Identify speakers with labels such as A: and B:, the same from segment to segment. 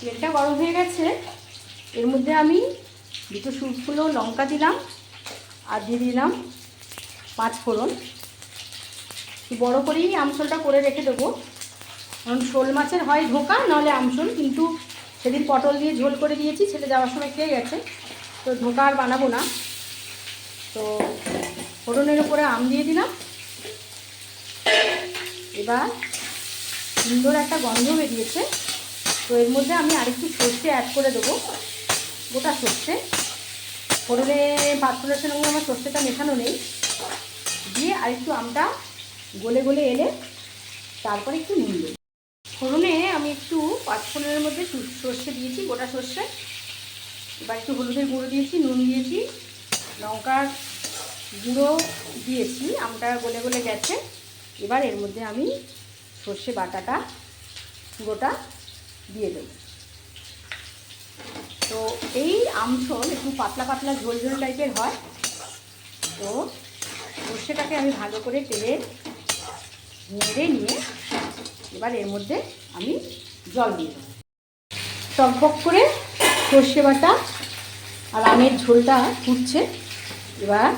A: তেলটা গরম হয়ে গেছে, এর মধ্যে আমি দুটো শুকনো লঙ্কা দিলাম আর দিয়ে দিলাম 5 ফোড়ন। বড় করেই আমসলটা করে রেখে দেবো, কারণ শোল মাছের হয় ধোকা নাহলে আমসল, কিন্তু সেদিন পটল দিয়ে ঝোল করে দিয়েছি, ছেলে যাওয়ার সময় খেয়ে গেছে, তো ধোকা আর বানাবো না। তো ফোড়নের উপরে আম দিয়ে দিলাম। এবার সুন্দর একটা গন্ধ বেরিয়েছে, তো এর মধ্যে আমি আরেকটু সর্ষে অ্যাড করে দেবো, গোটা সর্ষে। ফোড়নে পাঁচফোড়নের সঙ্গে আমার সর্ষেটা মেশানো নেই, দিয়ে আরেকটু আমটা গলে গলে এলে তারপরে একটু নুন দেবো। ফোড়নে আমি একটু পাঁচফোড়নের মধ্যে সর্ষে দিয়েছি, গোটা সর্ষে। এবার একটু হলুদের গুঁড়ো দিয়েছি, নুন দিয়েছি, লঙ্কার গুঁড়ো দিয়েছি, আমটা গলে গলে গেছে। এবার এর মধ্যে আমি সর্ষে বাটাটা পুরোটা দিয়ে দেব। তো এই আমসল একটু পাতলা পাতলা ঝোল ঝোল টাইপের হয়, তো সর্ষেটাকে আমি ভালো করে তেলে নেড়ে নিয়ে এবার এর মধ্যে আমি জল দিয়ে দেবো। টকবক করে সর্ষে বাটা আর আমের ঝোলটা ফুটছে, এবার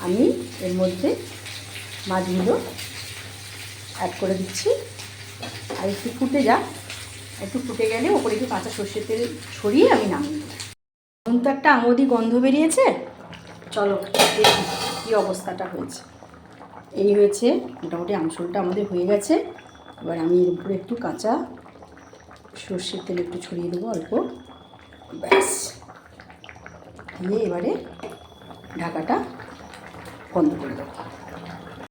A: আমি এর মধ্যে মাছগুলো অ্যাড করে দিচ্ছি। আর একটু ফুটে যাক, একটু ফুটে গেলে ওপরে একটু কাঁচা সর্ষের তেল ছড়িয়ে আমি নামিয়ে দেবো। এখন তো একটা আমোদি গন্ধ বেরিয়েছে, চলো দেখি কী অবস্থাটা হয়েছে। এই হয়েছে মোটামুটি, আমসলটা আমাদের হয়ে গেছে। এবার আমি এর উপরে একটু কাঁচা সর্ষের তেল একটু ছড়িয়ে দেবো অল্প, ব্যাস। দিয়ে এবারে ঢাকাটা বন্ধ করে দেবো।